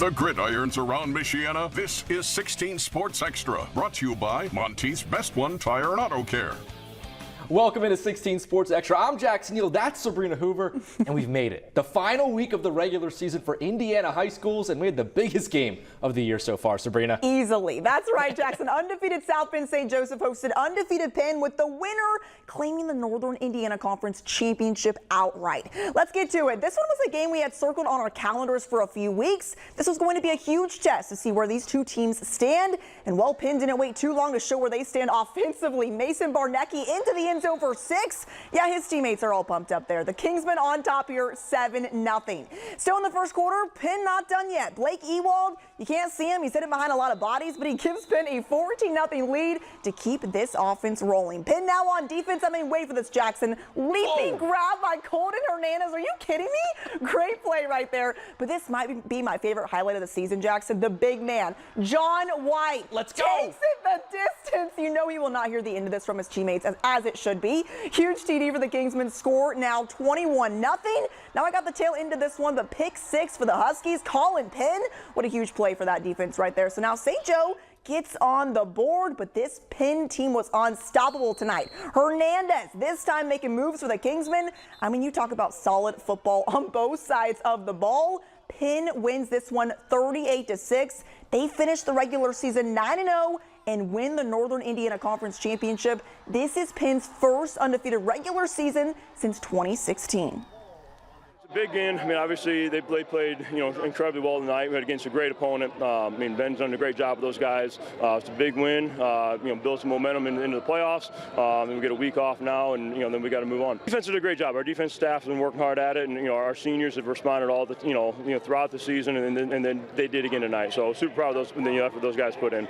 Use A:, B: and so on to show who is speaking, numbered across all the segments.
A: The gridirons around Michiana. This is 16 Sports Extra, brought to you by Monteith's Best One Tire and Auto Care.
B: Welcome into 16 Sports Extra. I'm Jackson Neal, that's Sabrina Hoover, and we've made it. The final week of the regular season for Indiana high schools, and we had the biggest game of the year so far, Sabrina.
C: Easily. That's right, Jackson. Undefeated South Bend St. Joseph hosted undefeated Penn, with the winner claiming the Northern Indiana Conference Championship outright. Let's get to it. This one was a game we had circled on our calendars for a few weeks. This was going to be a huge test to see where these two teams stand, and while Penn didn't wait too long to show where they stand offensively, Mason Barnecki into the end zone for 6. Yeah, his teammates are all pumped up there. The Kingsmen on top here, 7-0. Still in the first quarter, Penn not done yet. Blake Ewald, you can't see him. He's hidden behind a lot of bodies, but he gives Penn a 14-0 lead to keep this offense rolling. Penn now on defense. I mean, wait for this, Jackson. Leaping grab by Colton Hernandez. Are you kidding me? Great play right there. But this might be my favorite highlight of the season, Jackson. The big man, John White.
B: Let's go.
C: Takes it the distance. You know he will not hear the end of this from his teammates, as it should be. Huge TD for the Kingsmen. Score now 21-0. Now I got the tail end of this one, but pick 6 for the Huskies. Colin Penn. What a huge play for that defense right there. So now St. Joe gets on the board, but this Penn team was unstoppable tonight. Hernandez this time making moves for the Kingsmen. I mean, you talk about solid football on both sides of the ball. Penn wins this one 38-6. They finished the regular season 9-0 and win the Northern Indiana Conference Championship. This is Penn's first undefeated regular season since 2016.
D: Big game. I mean, obviously they played, incredibly well tonight. We had against a great opponent. Ben's done a great job with those guys. It's a big win. Build some momentum into the playoffs. And we get a week off now, and then we got to move on. Defense did a great job. Our defense staff has been working hard at it, and our seniors have responded all the, throughout the season, and then they did again tonight. So super proud of those, the effort those guys put in.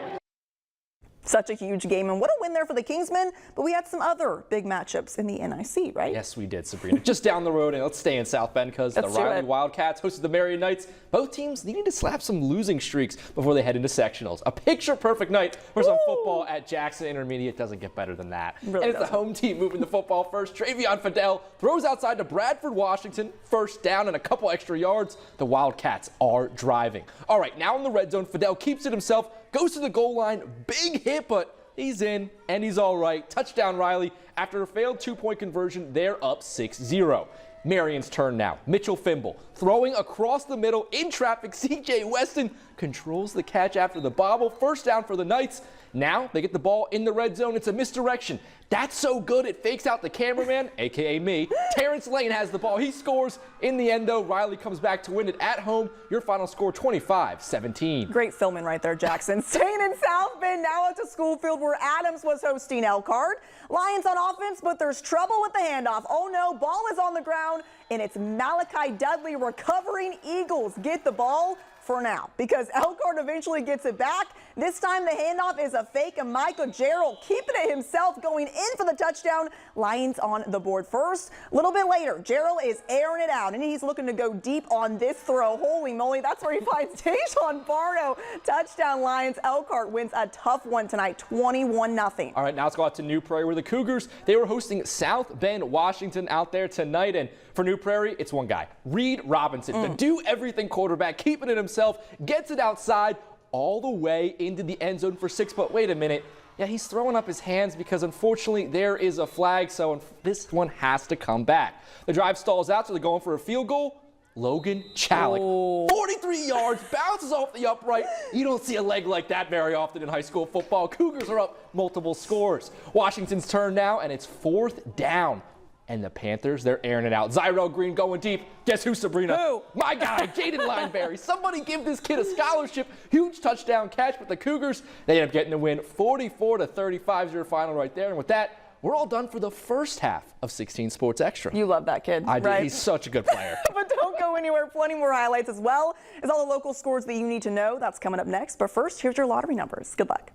C: Such a huge game, and what a win there for the Kingsmen. But we had some other big matchups in the NIC, right?
B: Yes, we did, Sabrina. Just down the road, and let's stay in South Bend because the Riley Wildcats hosted the Marian Knights. Both teams needing to slap some losing streaks before they head into sectionals. A picture-perfect night for some football at Jackson Intermediate. Doesn't get better than that.
C: Really
B: and it's the home team moving the football first. Travion Fidel throws outside to Bradford, Washington. First down and a couple extra yards. The Wildcats are driving. All right, now in the red zone, Fidel keeps it himself, goes to the goal line. Big hit, but he's in, and he's all right. Touchdown, Riley. After a failed two-point conversion, they're up 6-0. Marian's turn now. Mitchell Fimble throwing across the middle in traffic. C.J. Weston controls the catch after the bobble. First down for the Knights. Now they get the ball in the red zone. It's a misdirection. That's so good it fakes out the cameraman, a.k.a. me. Terrence Lane has the ball. He scores in the endo. Riley comes back to win it at home. Your final score, 25-17.
C: Great filming right there, Jackson. Staying in South Bend, now at the school field where Adams was hosting Elkhart. Lions on offense, but there's trouble with the handoff. Oh no, ball is on the ground, and it's Malachi Dudley recovering. Eagles get the ball for now, because Elkhart eventually gets it back. This time the handoff is a fake, and Michael Gerald keeping it himself, going in for the touchdown. Lions on the board first. A little bit later, Gerald is airing it out, and he's looking to go deep on this throw. Holy moly, that's where he finds Tayshawn Barno. Touchdown Lions. Elkhart wins a tough one tonight, 21-0.
B: All right, now let's go out to New Prairie where the Cougars, they were hosting South Bend, Washington out there tonight. And for New Prairie, it's one guy, Reed Robinson, the do-everything quarterback, keeping it himself, gets it outside all the way into the end zone for 6. But wait a minute. Yeah, he's throwing up his hands because, unfortunately, there is a flag, so this one has to come back. The drive stalls out, so they're going for a field goal. Logan Chalik, 43 yards, bounces off the upright. You don't see a leg like that very often in high school football. Cougars are up multiple scores. Washington's turn now, and it's 4th down. And the Panthers, they're airing it out. Zyrell Green going deep. Guess who, Sabrina?
C: Who?
B: My guy, Jaden Lineberry. Somebody give this kid a scholarship. Huge touchdown catch, but the Cougars, they end up getting the win. 44-35 is your final right there. And with that, we're all done for the first half of 16 Sports Extra.
C: You love that kid,
B: I do.
C: right?
B: He's such a good player.
C: But don't go anywhere. Plenty more highlights as well as all the local scores that you need to know. That's coming up next. But first, here's your lottery numbers. Good luck.